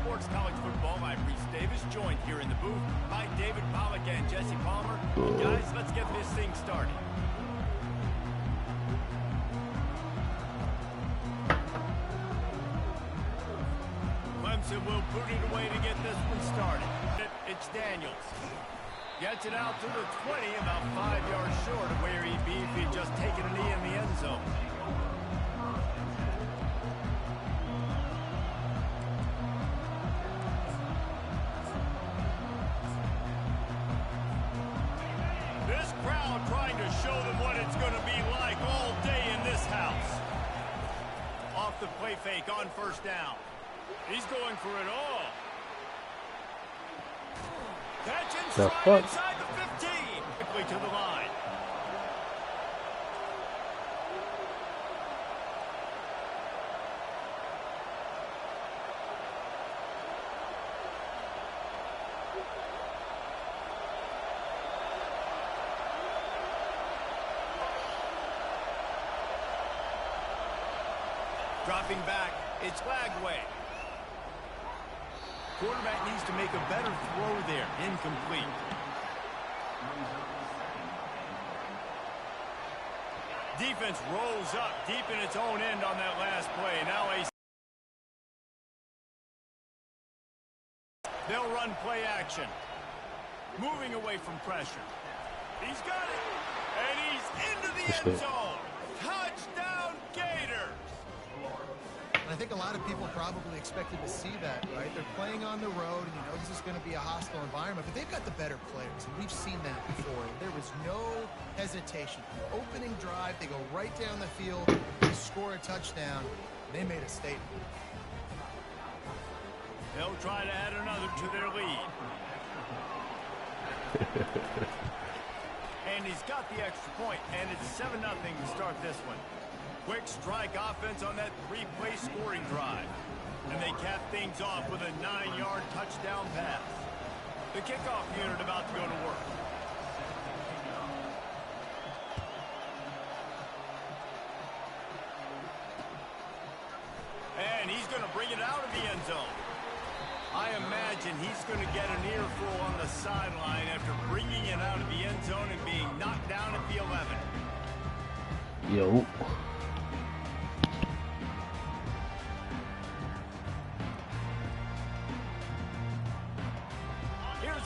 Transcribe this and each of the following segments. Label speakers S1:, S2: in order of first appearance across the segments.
S1: Sports College Football. I'm Reese Davis, joined here in the booth by David Pollack and Jesse Palmer. Guys, let's get this thing started. Clemson will boot it away to get this one started. It's Daniels. Gets it out to the 20, about 5 yards short of where he'd be if he'd just taken a knee in the end zone. This crowd trying to show them what it's going to be like all day in this house. Off the play fake on first down. He's going for it all. Catch inside the 15. Quickly to the line. Dropping back, it's Lagway. Quarterback needs to make a better throw there. Incomplete. Defense rolls up deep in its own end on that last play. Now they'll run play action. Moving away from pressure. He's got it. And he's into the end zone. Touchdown Gators.
S2: I think a lot of people probably expected to see that, right? They're playing on the road, and you know this is going to be a hostile environment, but they've got the better players, and we've seen that before. There was no hesitation. Opening drive, they go right down the field, they score a touchdown, they made a statement.
S1: They'll try to add another to their lead. And he's got the extra point, and it's 7-0 to start this one. Quick strike offense on that 3-play scoring drive. And they cap things off with a 9-yard touchdown pass. The kickoff unit about to go to work. And he's going to bring it out of the end zone. I imagine he's going to get an earful on the sideline after bringing it out of the end zone and being knocked down at the 11.
S3: Yo.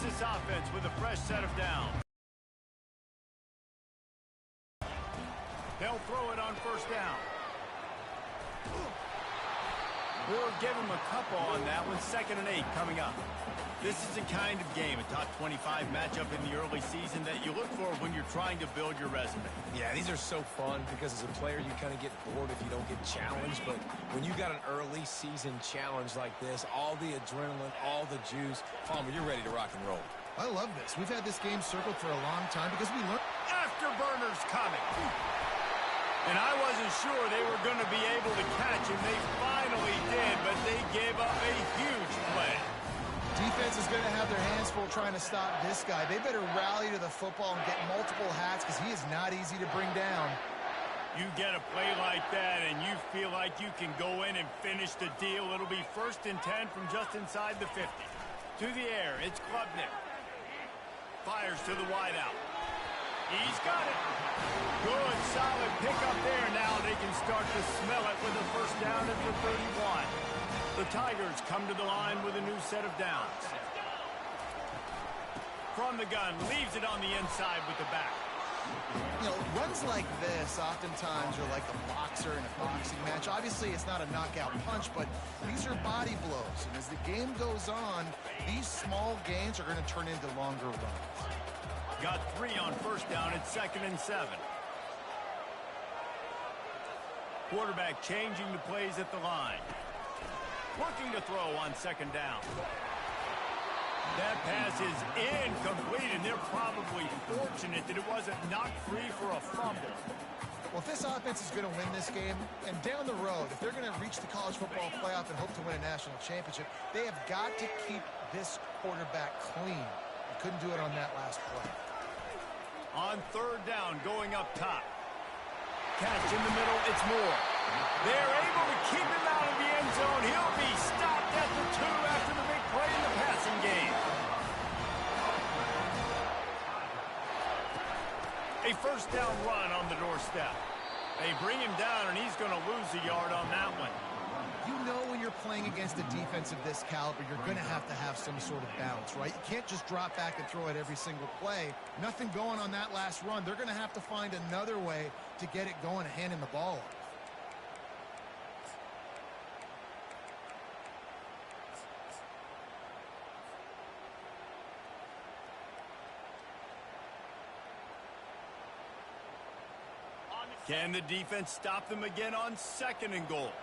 S1: This offense with a fresh set of downs. They'll throw it on first down. We'll give him a couple on that one. 2nd and 8 coming up. This is the kind of game, a top 25 matchup in the early season that you look for when you're trying to build your resume.
S4: Yeah, these are so fun because as a player you kind of get bored if you don't get challenged, but when you got an early season challenge like this, all the adrenaline, all the juice, Palmer, you're ready to rock and roll.
S2: I love this. We've had this game circled for a long time because we learned.
S1: Afterburners coming. And I wasn't sure they were going to be able to catch him. They finally did, but they gave up a huge play.
S2: Defense is going to have their hands full trying to stop this guy. They better rally to the football and get multiple hats because he is not easy to bring down.
S1: You get a play like that and you feel like you can go in and finish the deal. It'll be 1st and 10 from just inside the 50. To the air, it's Klubnik. Fires to the wideout. He's got it. Good, solid pickup there. Now they can start to smell it with a first down at the 31. The Tigers come to the line with a new set of downs. From the gun, leaves it on the inside with the back.
S2: You know, runs like this oftentimes are like a boxer in a boxing match. Obviously, it's not a knockout punch, but these are body blows. And as the game goes on, these small gains are going to turn into longer runs.
S1: Got 3 on first down at 2nd and 7. Quarterback changing the plays at the line. Looking to throw on 2nd down. That pass is incomplete, and they're probably fortunate that it wasn't knocked free for a fumble.
S2: Well, if this offense is going to win this game, and down the road, if they're going to reach the college football playoff and hope to win a national championship, they have got to keep this quarterback clean. They couldn't do it on that last play.
S1: On 3rd down, going up top. Catch in the middle, it's Moore. They're able to keep him out of the end zone. He'll be stopped at the 2 after first down run on the doorstep. They bring him down, and he's going to lose a yard on that one.
S2: You know when you're playing against a defense of this caliber, you're going to have some sort of balance, right? You can't just drop back and throw it every single play. Nothing going on that last run. They're going to have to find another way to get it going and handing the ball off.
S1: Can the defense stop them again on 2nd and goal?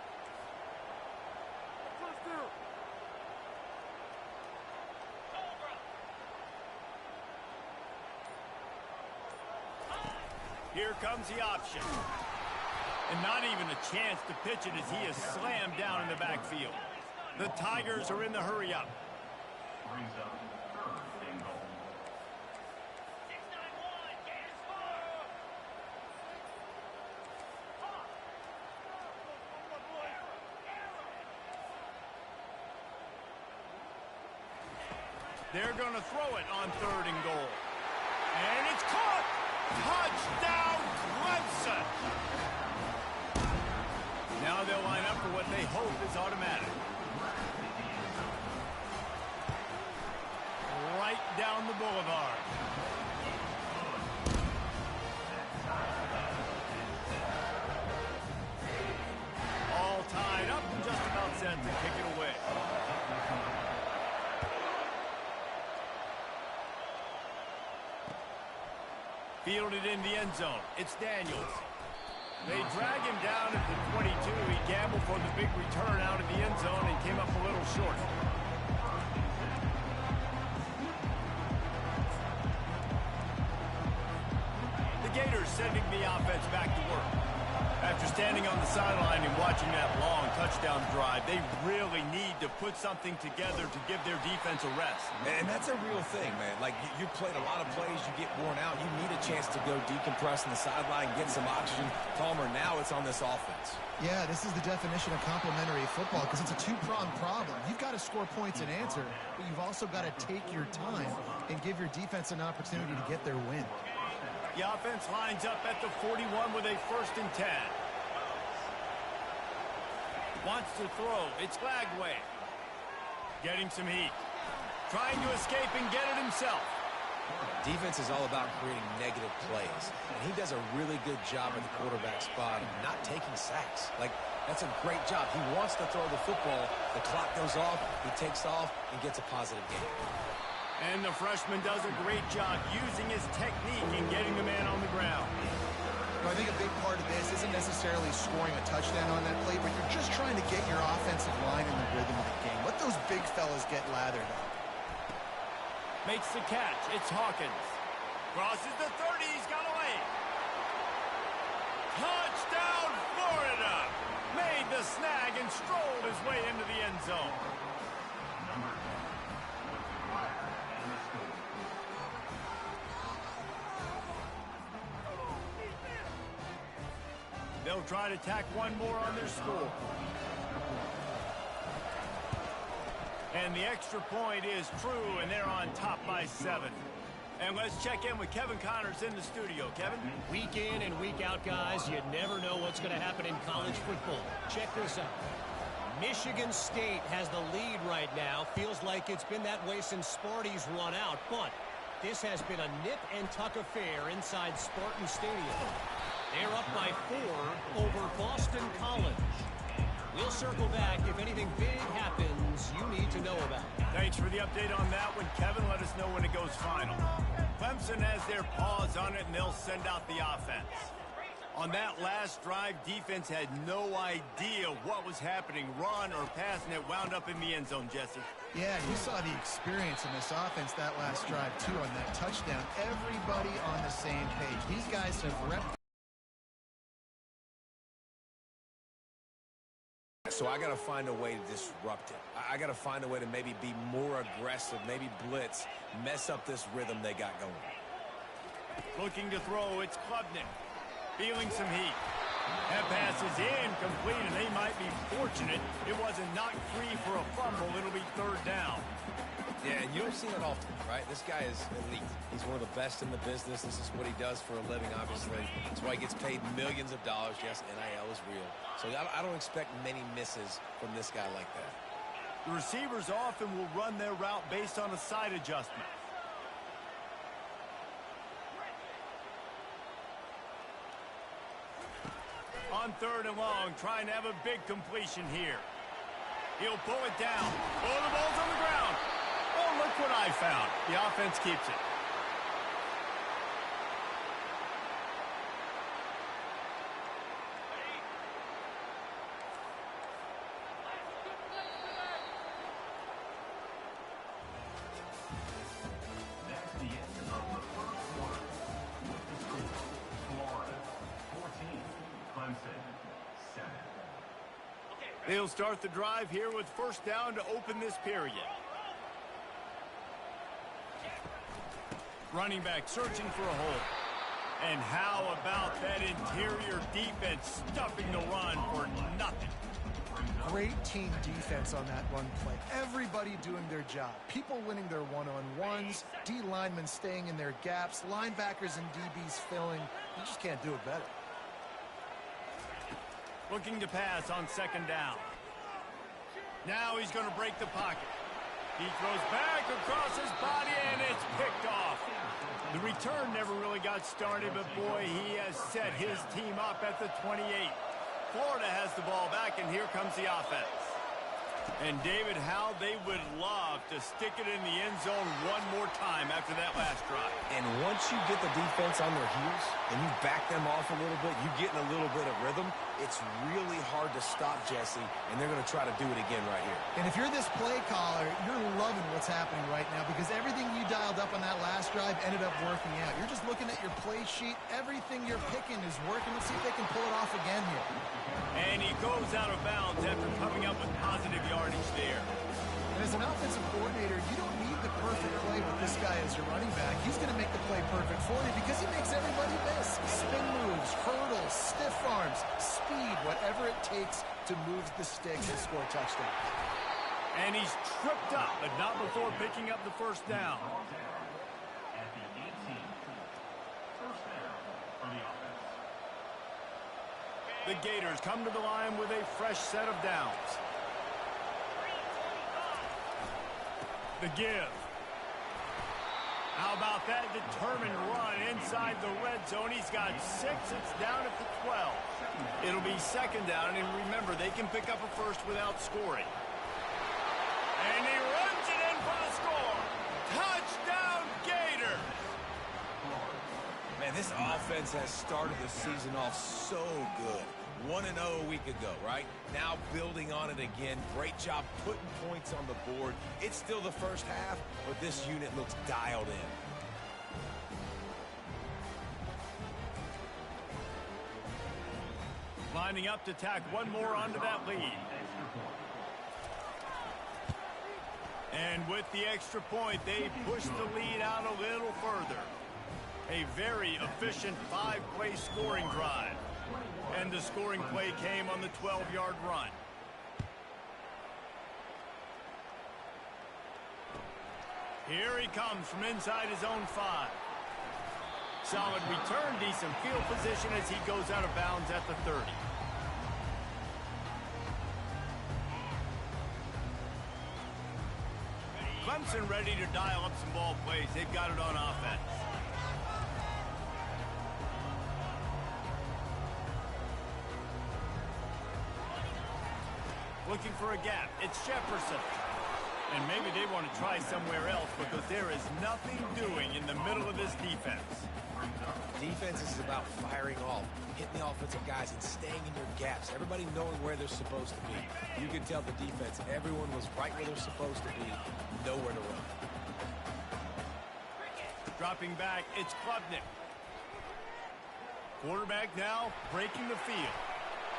S1: Here comes the option. And not even a chance to pitch it as he is slammed down in the backfield. The Tigers are in the hurry-up. They're going to throw it on 3rd and goal. And it's caught! Touchdown, Clemson! Now they'll line up for what they hope is automatic. Right down the boulevard. All tied up and just about set to kick it away. Fielded in the end zone. It's Daniels. They drag him down at the 22. He gambled for the big return out of the end zone and came up a little short. The Gators sending the offense back to work. After standing on the sideline and watching that long touchdown drive, they really need to put something together to give their defense a rest.
S4: And that's a real thing, man. Like, you played a lot of plays, you get worn out. You need a chance to go decompress on the sideline, get some oxygen. Palmer, now it's on this offense.
S2: Yeah, this is the definition of complementary football because it's a two-pronged problem. You've got to score points and answer, but you've also got to take your time and give your defense an opportunity to get their win.
S1: The offense lines up at the 41 with a 1st and 10. Wants to throw. It's Lagway. Getting some heat. Trying to escape and get it himself.
S4: Defense is all about creating negative plays. And he does a really good job at the quarterback spot of not taking sacks. Like, that's a great job. He wants to throw the football. The clock goes off. He takes off and gets a positive gain.
S1: And the freshman does a great job using his technique and getting the man on the ground.
S2: I think a big part of this isn't necessarily scoring a touchdown on that play, but you're just trying to get your offensive line in the rhythm of the game. Let those big fellas get lathered up.
S1: Makes the catch. It's Hawkins. Crosses the 30. He's got away. Touchdown, Florida! Made the snag and strolled his way into the end zone. They'll try to tack one more on their score. And the extra point is true, and they're on top by 7. And let's check in with Kevin Connors in the studio. Kevin?
S5: Week in and week out, guys, you never know what's going to happen in college football. Check this out. Michigan State has the lead right now. Feels like it's been that way since Sparty's run out, but this has been a nip-and-tuck affair inside Spartan Stadium. They're up by 4 over Boston College. We'll circle back if anything big happens you need to know about.
S1: Thanks for the update on that one, Kevin. Let us know when it goes final. Clemson has their paws on it, and they'll send out the offense. On that last drive, defense had no idea what was happening, run or pass, and it wound up in the end zone, Jesse.
S2: Yeah, you saw the experience in this offense that last drive, too, on that touchdown. Everybody on the same page. These guys have repped.
S4: So I got to find a way to disrupt it. I got to find a way to maybe be more aggressive, maybe blitz, mess up this rhythm they got going.
S1: Looking to throw, it's Klubnik. Feeling some heat. That pass is incomplete, and they might be fortunate it wasn't knocked free for a fumble. It'll be 3rd down.
S4: Yeah, and you don't see that often, right? This guy is elite. He's one of the best in the business. This is what he does for a living, obviously. That's why he gets paid millions of dollars. Yes, NIL is real. So I don't expect many misses from this guy like that.
S1: The receivers often will run their route based on a side adjustment. On 3rd and long, trying to have a big completion here. He'll pull it down. Oh, the ball's on the ground. Oh, look what I found. The offense keeps it. They'll start the drive here with 1st down to open this period. Running back searching for a hole. And how about that interior defense stuffing the run for nothing?
S2: Great team defense on that run play. Everybody doing their job. People winning their one-on-ones, D linemen staying in their gaps, linebackers and DBs filling. You just can't do it better.
S1: Looking to pass on 2nd down. Now he's going to break the pocket. He throws back across his body, and it's picked off. The return never really got started, but boy, he has set his team up at the 28. Florida has the ball back, and here comes the offense. And David, how they would love to stick it in the end zone one more time after that last drive.
S4: And once you get the defense on their heels and you back them off a little bit, you get in a little bit of rhythm, it's really hard to stop Jesse, and they're going to try to do it again right here.
S2: And if you're this play caller, you're loving what's happening right now because everything you dialed up on that last drive ended up working out. You're just looking at your play sheet. Everything you're picking is working. Let's see if they can pull it off again here.
S1: And he goes out of bounds after coming up with positive yardage there.
S2: And as an offensive coordinator, you don't need the perfect play with this guy as your running back. He's going to make the play perfect for you because he makes everybody miss. Spin moves, hurdles, stiff arms, speed, whatever it takes to move the sticks and score a touchdown.
S1: And he's tripped up, but not before picking up the 1st down.
S6: At the 18, 1st down for the offense.
S1: The Gators come to the line with a fresh set of downs. The give. How about that determined run inside the red zone? He's got 6. It's down at the 12. It'll be 2nd down, and remember, they can pick up a 1st without scoring. And he runs it in for the score. Touchdown, Gators!
S4: Man, this offense has started the season off so good. 1-0 a week ago, right? Now building on it again. Great job putting points on the board. It's still the 1st half, but this unit looks dialed in.
S1: Lining up to tack one more onto that lead. And with the extra point, they push the lead out a little further. A very efficient 5-play scoring drive. And the scoring play came on the 12-yard run. Here he comes from inside his own 5. Solid return, decent field position as he goes out of bounds at the 30. Clemson ready to dial up some ball plays. They've got it on offense. Looking for a gap. It's Jefferson. And maybe they want to try somewhere else because there is nothing doing in the middle of this defense.
S4: Defense is about firing off, hitting the offensive guys, and staying in your gaps. Everybody knowing where they're supposed to be. You can tell the defense, everyone was right where they're supposed to be, nowhere to run.
S1: Dropping back, it's Klubnik. Quarterback now breaking the field.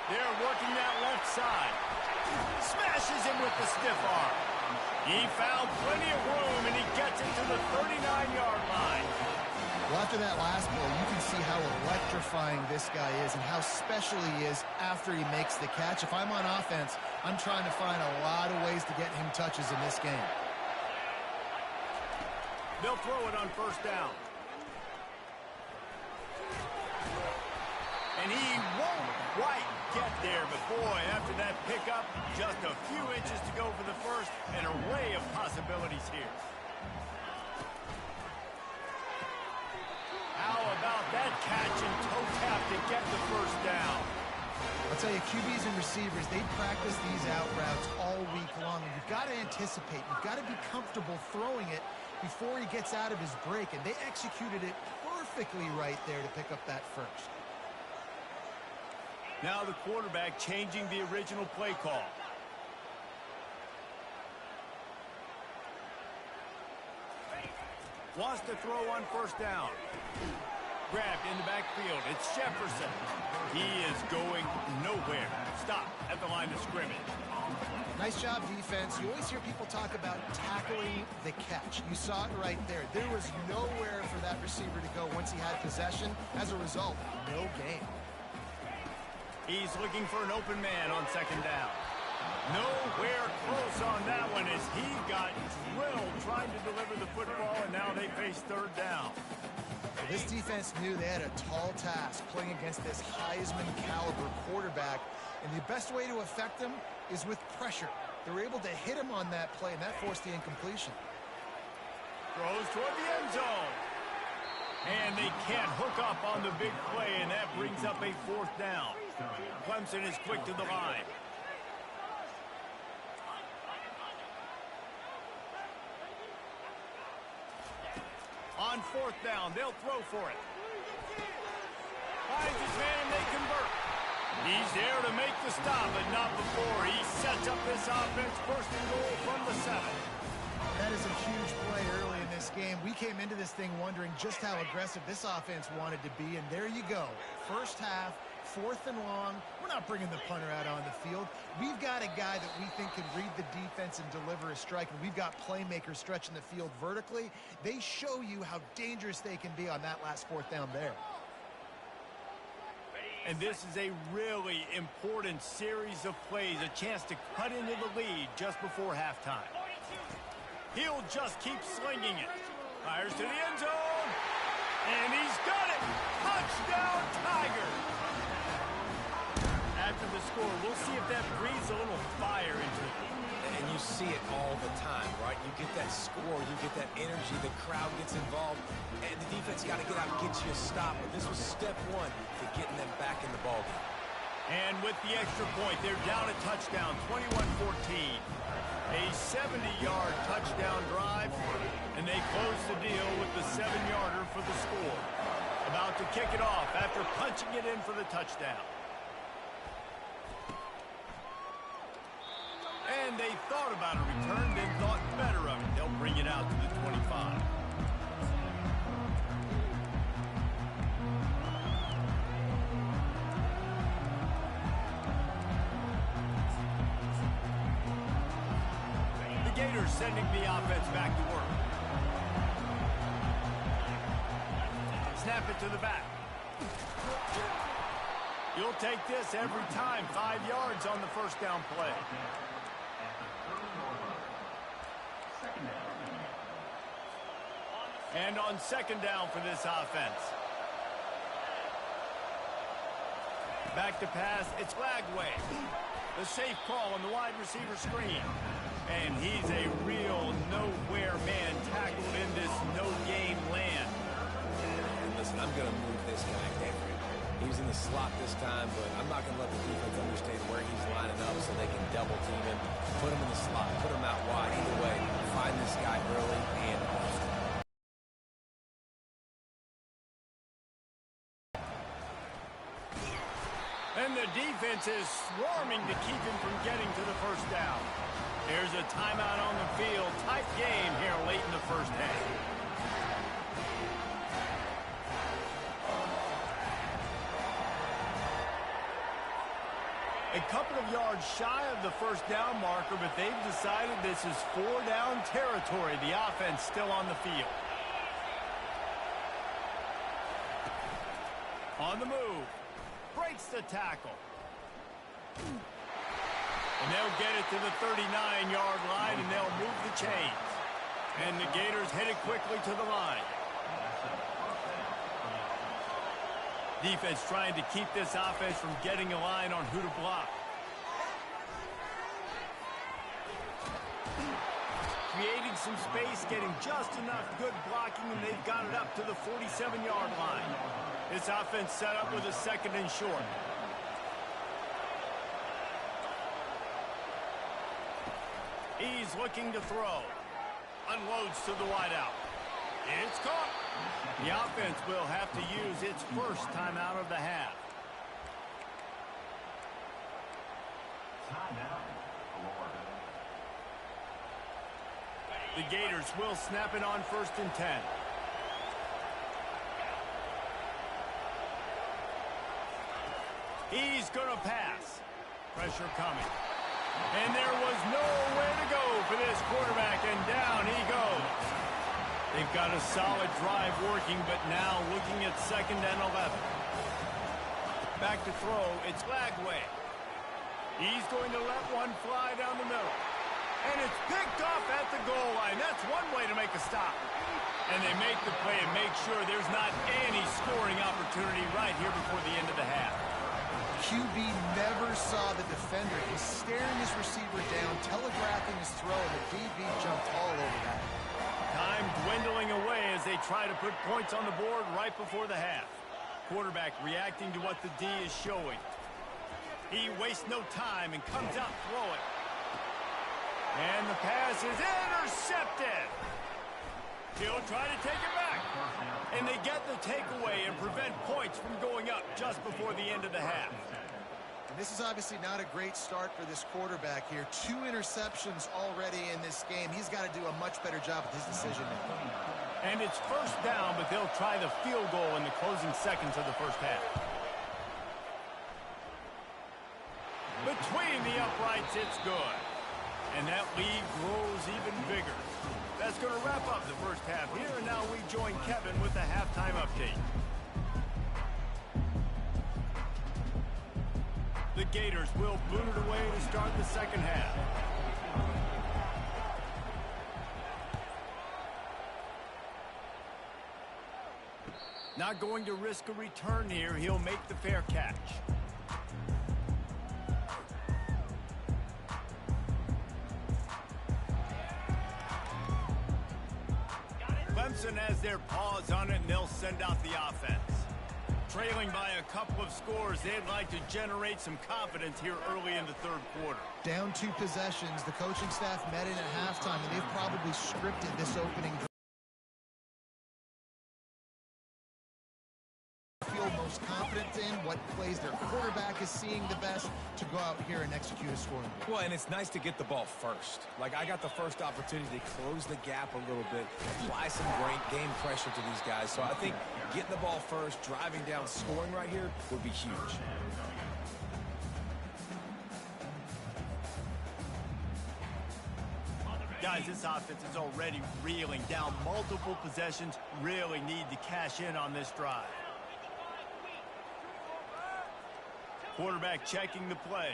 S1: They're working that left side. Smashes him with the stiff arm. He found plenty of room, and he gets it to the 39-yard line.
S2: Well, after that last play, you can see how electrifying this guy is and how special he is after he makes the catch. If I'm on offense, I'm trying to find a lot of ways to get him touches in this game.
S1: They'll throw it on first down. And he won't quite get there, but boy, after that pickup, just a few inches to go for the first, an array of possibilities here. How about that catch and toe tap to get the first down?
S2: I'll tell you, QBs and receivers, they practice these out routes all week long, and you've got to anticipate. You've got to be comfortable throwing it before he gets out of his break, and they executed it perfectly right there to pick up that first.
S1: Now the quarterback changing the original play call. Wants to throw on first down. Grabbed in the backfield. It's Jefferson. He is going nowhere. Stop at the line of scrimmage.
S2: Nice job, defense. You always hear people talk about tackling the catch. You saw it right there. There was nowhere for that receiver to go once he had possession. As a result, no gain.
S1: He's looking for an open man on second down. Nowhere close on that one as he got drilled trying to deliver the football, and now they face third down.
S2: Well, this defense knew they had a tall task playing against this Heisman caliber quarterback, and the best way to affect him is with pressure. They were able to hit him on that play, and that forced the incompletion.
S1: Throws toward the end zone. And they can't hook up on the big play, and that brings up a fourth down. Clemson is quick to the line. On fourth down, they'll throw for it. Finds his man, and they convert. He's there to make the stop, but not before. He sets up this offense, first and goal from the 7.
S2: That is a huge play early in this game. We came into this thing wondering just how aggressive this offense wanted to be, and there you go. First half, fourth and long. We're not bringing the punter out on the field. We've got a guy that we think can read the defense and deliver a strike, and we've got playmakers stretching the field vertically. They show you how dangerous they can be on that last fourth down there.
S1: And this is a really important series of plays, a chance to cut into the lead just before halftime. He'll just keep slinging it. Fires to the end zone. And he's got it. Touchdown, Tigers. After the score, we'll see if that breathes a little fire into it.
S4: And you see it all the time, right? You get that score, you get that energy, the crowd gets involved, and the defense got to get out and get you a stop. But this was step one to getting them back in the ballgame.
S1: And with the extra point, they're down a touchdown, 21-14. A 70-yard touchdown drive, and they close the deal with the 7-yarder for the score. About to kick it off after punching it in for the touchdown. And they thought about a return, then thought better of it. They'll bring it out to the 25. The Gators sending the offense back to work. Snap it to the back. You'll take this every time. 5 yards on the first down play. And on second down for this offense. Back to pass, it's Lagway. The safe call on the wide receiver screen. And he's a real nowhere man tackled in this no-game land.
S4: And listen, I'm going to move this guy everywhere. He was in the slot this time, but I'm not going to let the defense understand where he's lining up so they can double team him, put him in the slot, put him out wide. Either way, find this guy early and often.
S1: And the defense is swarming to keep him from getting to the first down. There's a timeout on the field. Tight game here late in the first half. A couple of yards shy of the first down marker, but they've decided this is 4-down territory. The offense still on the field. On the move. Breaks the tackle. And they'll get it to the 39-yard line, and they'll move the chains. And the Gators headed quickly to the line. Defense trying to keep this offense from getting a line on who to block. Creating some space, getting just enough good blocking, and they've got it up to the 47-yard line. This offense set up with a 2nd and short. He's looking to throw. Unloads to the wideout. It's caught. The offense will have to use its first timeout of the half. The Gators will snap it on 1st and 10. He's going to pass. Pressure coming. And there was nowhere to go for this quarterback, and down he goes. They've got a solid drive working, but now looking at 2nd and 11. Back to throw, it's Lagway. He's going to let one fly down the middle. And it's picked off at the goal line. That's one way to make a stop. And they make the play and make sure there's not any scoring opportunity right here before the end of the half.
S2: QB never saw the defender. He's staring his receiver down, telegraphing his throw, and the DB jumped all over that.
S1: Time dwindling away as they try to put points on the board right before the half. Quarterback reacting to what the D is showing. He wastes no time and comes out throwing. And the pass is intercepted. He'll try to take it back. And they get the takeaway and prevent points from going up just before the end of the half.
S2: And this is obviously not a great start for this quarterback here. 2 interceptions already in this game. He's got to do a much better job with his decision-making.
S1: And it's 1st down, but they'll try the field goal in the closing seconds of the first half. Between the uprights, it's good. And that lead grows even bigger. That's going to wrap up the first half here, and now we join Kevin with the halftime update. The Gators will boot it away to start the 2nd half. Not going to risk a return here. He'll make the fair catch. Clemson has their paws on it, and they'll send out the offense. Trailing by a couple of scores, they'd like to generate some confidence here early in the 3rd quarter.
S2: Down 2 possessions, the coaching staff met in at halftime, and they've probably scripted this opening drive. Feel most confident in what plays their quarterback is seeing the best to go out here and execute a scoring.
S4: Well, and it's nice to get the ball first. Like, I got the first opportunity to close the gap a little bit, apply some great game pressure to these guys. So I think getting the ball first, driving down, scoring right here would be huge.
S1: Guys, this offense is already reeling down multiple possessions. Really need to cash in on this drive. Quarterback checking the play.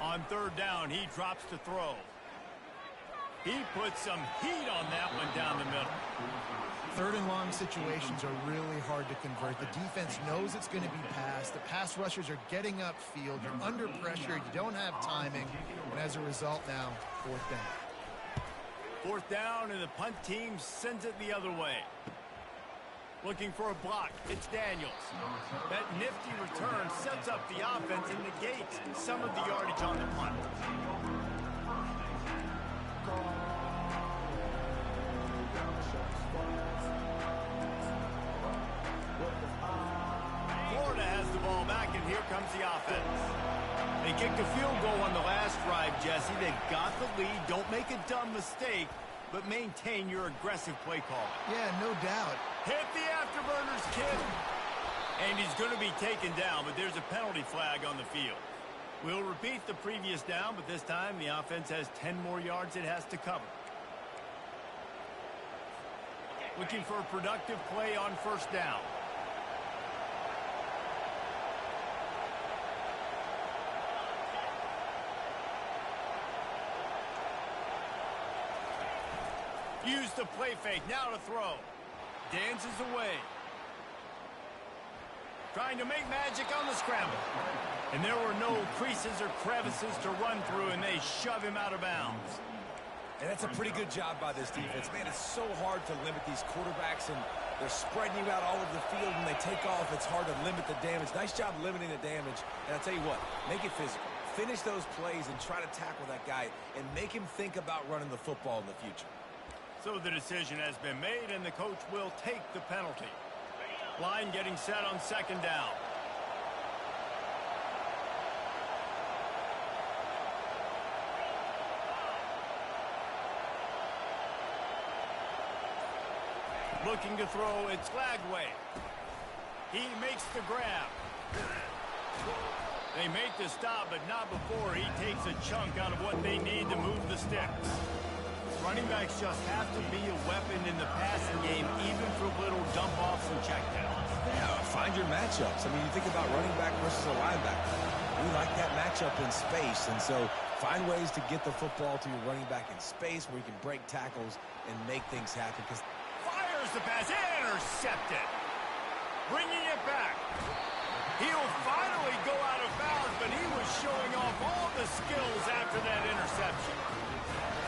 S1: On 3rd down, he drops to throw. He puts some heat on that one down the middle.
S2: 3rd and long situations are really hard to convert. The defense knows it's going to be passed. The pass rushers are getting upfield. You're under pressure. You don't have timing. And as a result now, 4th down.
S1: 4th down, and the punt team sends it the other way. Looking for a block. It's Daniels. That nifty return sets up the offense and negates some of the yardage on the punt. Florida has the ball back, and here comes the offense. They kicked a field goal on the last drive, Jesse. They've got the lead. Don't make a dumb mistake, but maintain your aggressive play call.
S2: Yeah, no doubt.
S1: Hit the afterburners, kid. And he's going to be taken down, but there's a penalty flag on the field. We'll repeat the previous down, but this time the offense has 10 more yards it has to cover. Looking for a productive play on 1st down. Use the play fake. Now to throw. Dances away. Trying to make magic on the scramble. And there were no creases or crevices to run through, and they shove him out of bounds.
S4: And that's a pretty good job by this defense. Man, it's so hard to limit these quarterbacks, and they're spreading you out all over the field. When they take off, it's hard to limit the damage. Nice job limiting the damage. And I'll tell you what, make it physical. Finish those plays and try to tackle that guy and make him think about running the football in the future.
S1: So the decision has been made, and the coach will take the penalty. Line getting set on second down. Looking to throw, it's Lagway. He makes the grab. They make the stop, but not before he takes a chunk out of what they need to move the sticks. Running backs just have to be a weapon in the passing game, even for little dump-offs and checkdowns.
S4: Yeah, find your matchups. I mean, you think about running back versus a linebacker. We like that matchup in space, and so find ways to get the football to your running back in space where you can break tackles and make things happen. Because
S1: fires the pass, intercepted. Bringing it back. He'll finally go out of bounds, but he was showing off all the skills after that interception.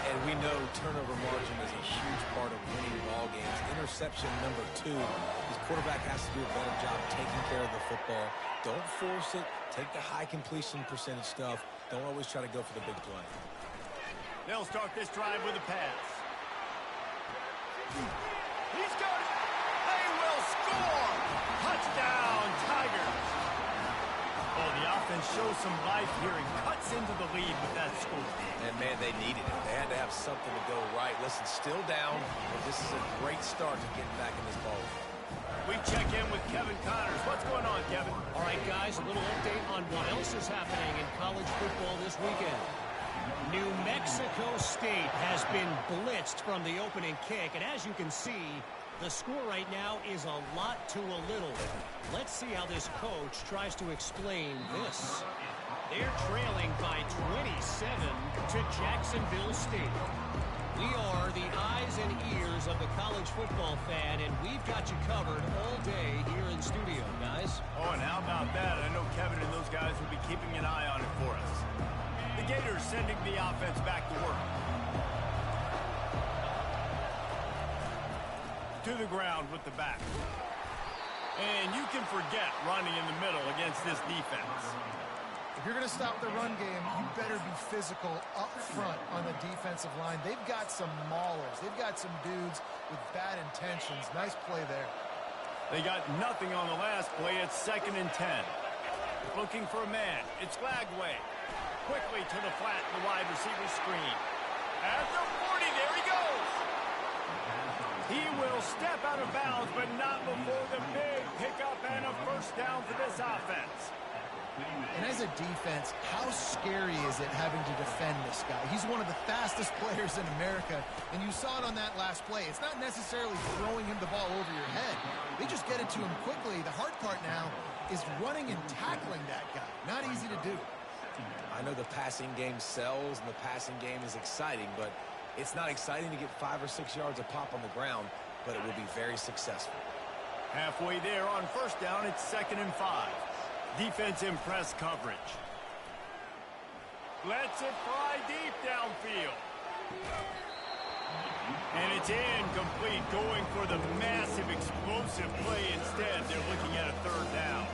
S4: And we know turnover margin is a huge part of winning ball games. Interception number 2. His quarterback has to do a better job taking care of the football. Don't force it. Take the high completion percentage stuff. Don't always try to go for the big play.
S1: They'll start this drive with a pass. He's got it. They will score. Touchdown, Tigers. Oh, the offense shows some life here and cuts into the lead with that score.
S4: And, man, they needed it. They had to have something to go right. Listen, still down, but this is a great start to getting back in this ball game.
S1: We check in with Kevin Connors. What's going on, Kevin?
S5: All right, guys, a little update on what else is happening in college football this weekend. New Mexico State has been blitzed from the opening kick, and as you can see, the score right now is a lot to a little. Let's see how this coach tries to explain this. They're trailing by 27 to Jacksonville State. We are the eyes and ears of the college football fan, and we've got you covered all day here in studio, guys.
S1: Oh, and how about that? I know Kevin and those guys will be keeping an eye on it for us. The Gators sending the offense back to work. To the ground with the back. And you can forget running in the middle against this defense.
S2: If you're going to stop the run game, you better be physical up front on the defensive line. They've got some maulers. They've got some dudes with bad intentions. Nice play there.
S1: They got nothing on the last play. It's 2nd and 10. Looking for a man. It's Lagway. Quickly to the flat, the wide receiver screen. At the 40, there he goes. He will step out of bounds, but not before the big pickup and a first down for this offense.
S2: And as a defense, how scary is it having to defend this guy? He's one of the fastest players in America, and you saw it on that last play. It's not necessarily throwing him the ball over your head. They just get it to him quickly. The hard part now is running and tackling that guy. Not easy to do.
S4: I know the passing game sells and the passing game is exciting, but it's not exciting to get 5 or 6 yards of pop on the ground, but it will be very successful.
S1: Halfway there on first down, it's 2nd and 5. Defense in press coverage. Lets it fly deep downfield. And it's incomplete, going for the massive explosive play instead. They're looking at a 3rd down.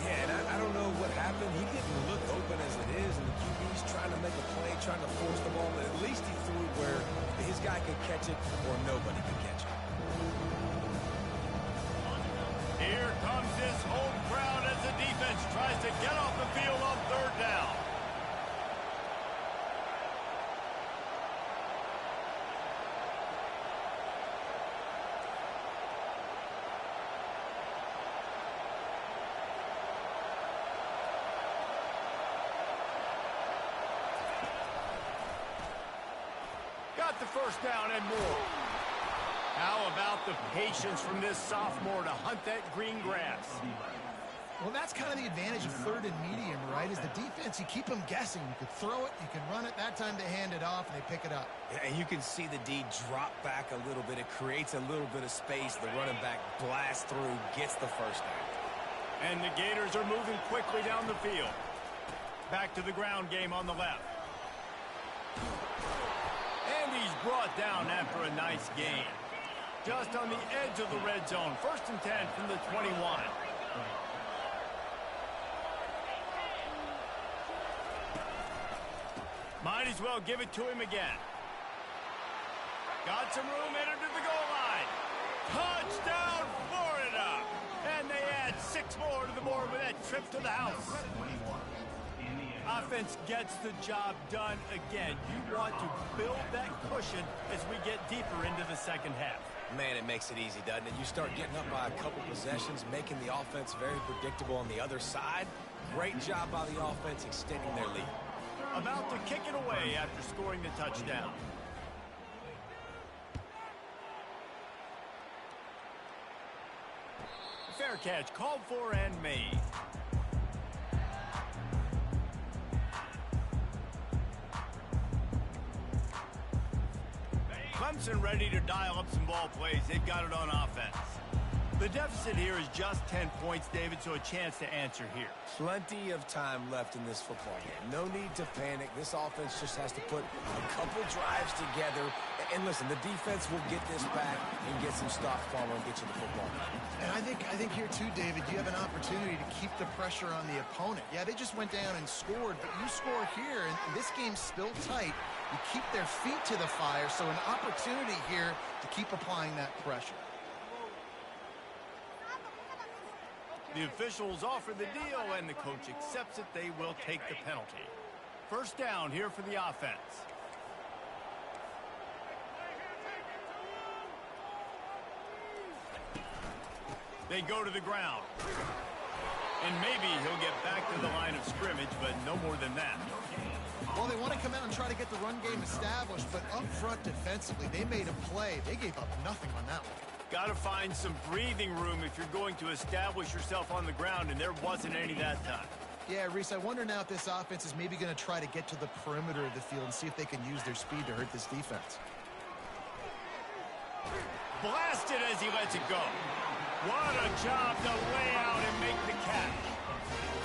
S4: Yeah, and I don't know what happened. He didn't look open as it is, and the QB's trying to make a play, trying to force the ball, but at least he threw it where his guy could catch it or nobody could catch it.
S1: Here comes this home crowd as the defense tries to get off the field on 3rd down. Got the first down and more. How about the patience from this sophomore to hunt that green grass?
S2: Well, that's kind of the advantage of third and medium, right? Is the defense, you keep them guessing. You could throw it, you can run it. That time they hand it off, and they pick it up.
S4: And you can see the D drop back a little bit. It creates a little bit of space. The running back blasts through, gets the first down.
S1: And the Gators are moving quickly down the field. Back to the ground game on the left. And he's brought down after a nice gain. Just on the edge of the red zone. 1st and 10 from the 21. Might as well give it to him again. Got some room, entered to the goal line. Touchdown, Florida! And they add 6 more to the board with that trip to the house. Offense gets the job done again. You want to build that cushion as we get deeper into the second half.
S4: Man, it makes it easy, doesn't it? You start getting up by a couple possessions, making the offense very predictable on the other side. Great job by the offense extending their lead.
S1: About to kick it away after scoring the touchdown. Fair catch called for and made. Clemson ready to dial up some ball plays. They've got it on offense. The deficit here is just 10 points, David, so a chance to answer here.
S4: Plenty of time left in this football game. No need to panic. This offense just has to put a couple drives together. And listen, the defense will get this back and get some stops following and get you the football.
S2: And I think here too, David, you have an opportunity to keep the pressure on the opponent. Yeah, they just went down and scored, but you score here, and this game's still tight. You keep their feet to the fire, so an opportunity here to keep applying that pressure.
S1: The officials offer the deal, and the coach accepts it. They will take the penalty. 1st down here for the offense. They go to the ground. And maybe he'll get back to the line of scrimmage, but no more than that.
S2: Well, they want to come out and try to get the run game established, but up front defensively, they made a play. They gave up nothing on that one.
S1: Got to find some breathing room if you're going to establish yourself on the ground, and there wasn't any that time.
S2: Yeah, Reese, I wonder now if this offense is maybe going to try to get to the perimeter of the field and see if they can use their speed to hurt this defense.
S1: Blasted as he lets it go. What a job to lay out and make the catch.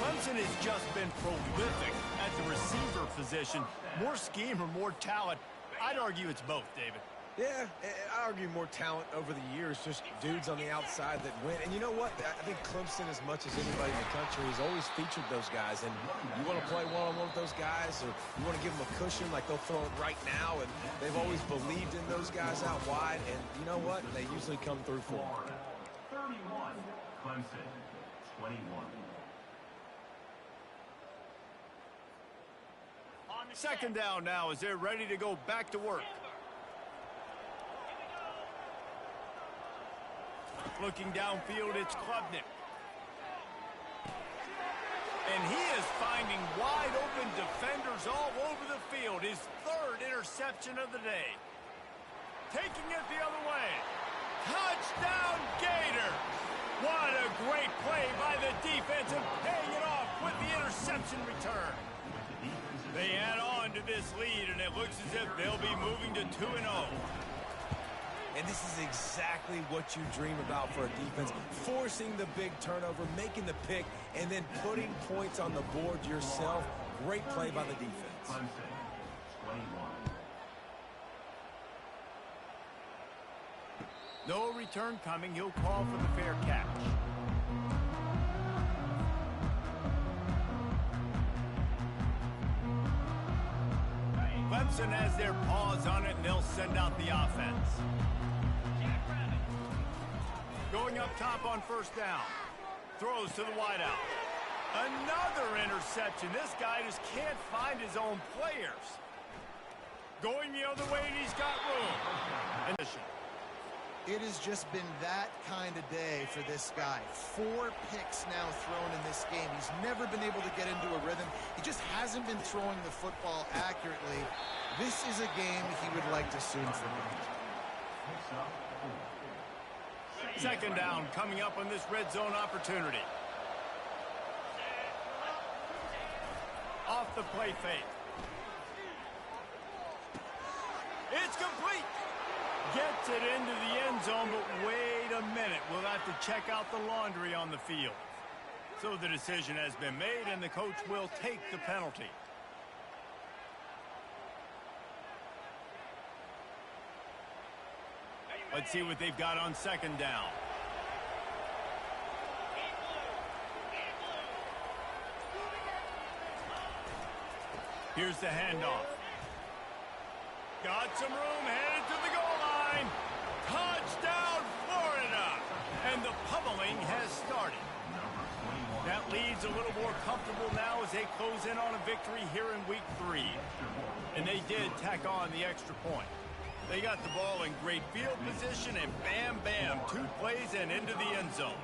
S1: Clemson has just been prolific at the receiver position. More scheme or more talent? I'd argue it's both, David.
S4: Yeah, I argue more talent over the years, just dudes on the outside that win. And you know what? I think Clemson, as much as anybody in the country, has always featured those guys. And you want to play one-on-one with those guys, or you want to give them a cushion like they'll throw it right now. And they've always believed in those guys out wide. And you know what? They usually come through for them.
S6: 31, Clemson, 21.
S1: Second down now as they're ready to go back to work. Looking downfield, it's Klubnik. And he is finding wide open defenders all over the field. His 3rd interception of the day. Taking it the other way. Touchdown, Gator! What a great play by the defense and paying it off with the interception return. They add on to this lead, and it looks as if they'll be moving to 2-0.
S4: And this is exactly what you dream about for a defense. Forcing the big turnover, making the pick, and then putting points on the board yourself. Great play by the defense.
S6: Clemson, 21.
S1: No return coming. He'll call for the fair catch. Clemson has their paws on it, and they'll send out the offense. Going up top on 1st down. Throws to the wideout. Another interception. This guy just can't find his own players. Going the other way, and he's got room. And
S2: It has just been that kind of day for this guy. 4 picks now thrown in this game. He's never been able to get into a rhythm. He just hasn't been throwing the football accurately. This is a game he would like to soon forget.
S1: Second down coming up on this red zone opportunity. the play fake. It's complete. Gets it into the end zone, but wait a minute. We'll have to check out the laundry on the field. So the decision has been made, and the coach will take the penalty. Let's see what they've got on second down. Here's the handoff. Got some room, headed to the goal line. Touchdown, Florida! And the pummeling has started. That leads a little more comfortable now as they close in on a victory here in week 3. And they did tack on the extra point. They got the ball in great field position, and bam, bam, 2 plays and into the end zone.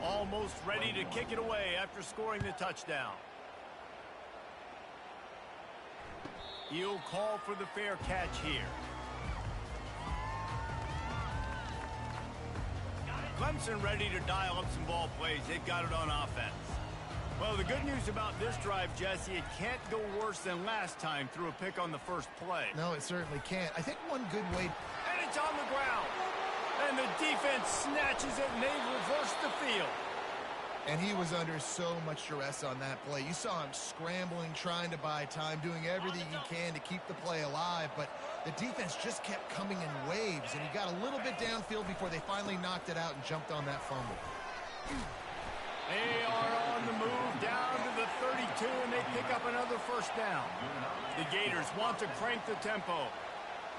S1: Almost ready to kick it away after scoring the touchdown. He'll call for the fair catch here. Clemson ready to dial up some ball plays. They've got it on offense. Well, the good news about this drive, Jesse, it can't go worse than last time through a pick on the first play.
S2: No, it certainly can't. I think one good way...
S1: And it's on the ground. And the defense snatches it, and they reverse the field.
S2: And he was under so much duress on that play. You saw him scrambling, trying to buy time, doing everything he can to keep the play alive. But the defense just kept coming in waves, and he got a little bit downfield before they finally knocked it out and jumped on that fumble.
S1: They are on the move down to the 32, and they pick up another first down. The Gators want to crank the tempo.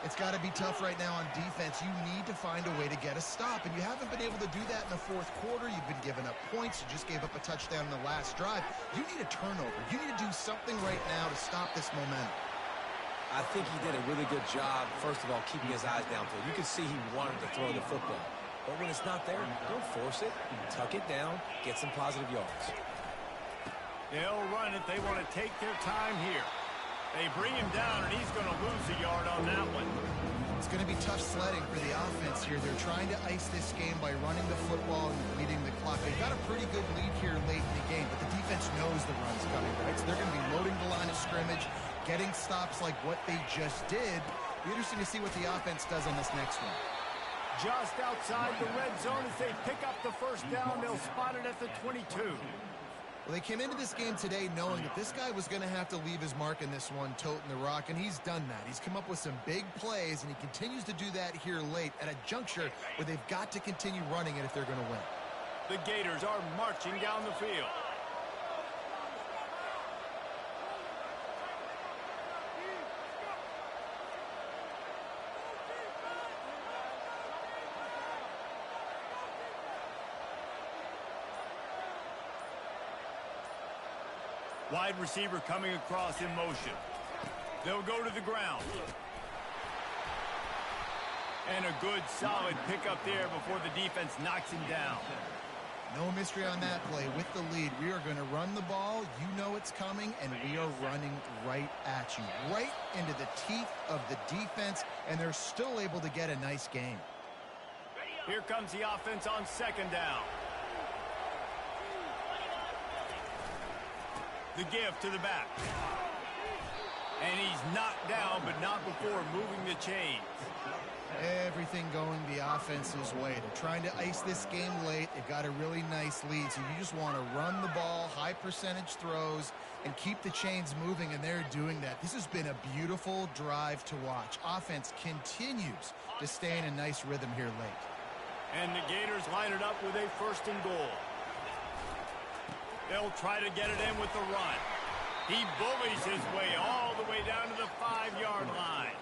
S2: It's got to be tough right now on defense. You need to find a way to get a stop, and you haven't been able to do that in the fourth quarter. You've been giving up points. You just gave up a touchdown in the last drive. You need a turnover. You need to do something right now to stop this momentum.
S4: I think he did a really good job, first of all, keeping his eyes downfield. You can see he wanted to throw the football. But when it's not there, don't force it. Tuck it down. Get some positive yards.
S1: They'll run it. They want to take their time here. They bring him down, and he's going to lose a yard on that one.
S2: It's going to be tough sledding for the offense here. They're trying to ice this game by running the football and leading the clock. They've got a pretty good lead here late in the game, but the defense knows the run's coming, right? So they're going to be loading the line of scrimmage, getting stops like what they just did. Be interesting to see what the offense does on this next one.
S1: Just outside the red zone as they pick up the first down. They'll spot it at the 22.
S2: Well, they came into this game today knowing that this guy was going to have to leave his mark in this one, toting the rock, and he's done that. He's come up with some big plays, and he continues to do that here late at a juncture where they've got to continue running it if they're going to win.
S1: The Gators are marching down the field. Wide receiver coming across in motion. They'll go to the ground. And a good solid pickup there before the defense knocks him down.
S2: No mystery on that play. With the lead, we are going to run the ball. You know it's coming, and we are running right at you. Right into the teeth of the defense, and they're still able to get a nice game.
S1: Here comes the offense on second down. The give to the back. And he's knocked down, but not before moving the chains.
S2: Everything going the offense's way. They're trying to ice this game late. They've got a really nice lead, so you just want to run the ball, high percentage throws, and keep the chains moving, and they're doing that. This has been a beautiful drive to watch. Offense continues to stay in a nice rhythm here late.
S1: And the Gators line it up with a first and goal. They'll try to get it in with the run. He bullies his way all the way down to the 5-yard line.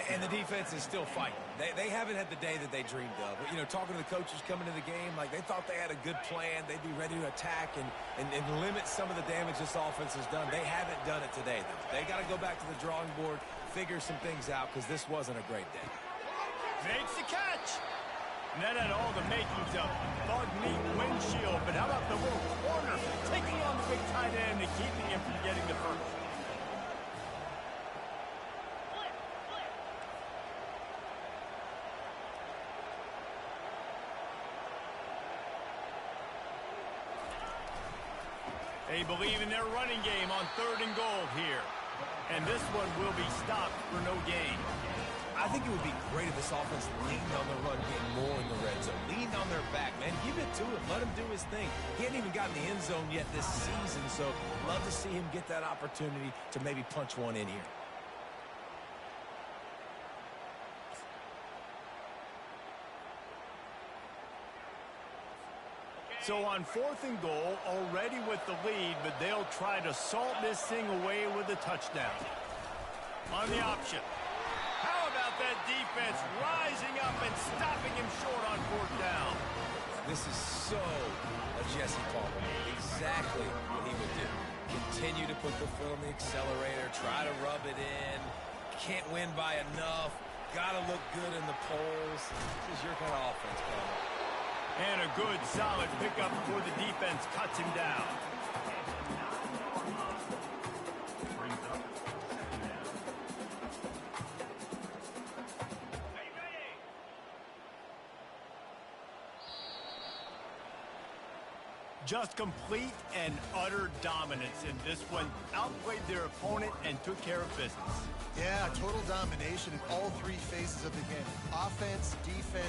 S4: And the defense is still fighting. They haven't had the day that they dreamed of. But, you know, talking to the coaches coming to the game, like they thought they had a good plan. They'd be ready to attack and limit some of the damage this offense has done. They haven't done it today, though. They got to go back to the drawing board, figure some things out, because this wasn't a great day.
S1: Makes the catch. And that had all the makings of bug meat windshield. But how about the little corner taking on the big tight end and keeping him from getting the first? A believe in their running game on 3rd and goal here. And this one will be stopped for no gain.
S4: I think it would be great if this offense leaned on the run game more in the red zone. Leaned on their back, man. Give it to him. Let him do his thing. He hasn't even gotten the end zone yet this season, so love to see him get that opportunity to maybe punch one in here.
S1: So on 4th and goal, already with the lead, but they'll try to salt this thing away with a touchdown. On the option. How about that defense rising up and stopping him short on 4th down?
S4: This is so a Jesse Palmer. Exactly what he would do. Continue to put the foot on the accelerator, try to rub it in. Can't win by enough. Got to look good in the polls. This is your kind of offense, Palmer.
S1: And a good, solid pickup before the defense cuts him down.
S6: Brings up second down.
S1: Just complete and utter dominance in this one. Outplayed their opponent and took care of business.
S2: Yeah, total domination in all 3 phases of the game. Offense, defense,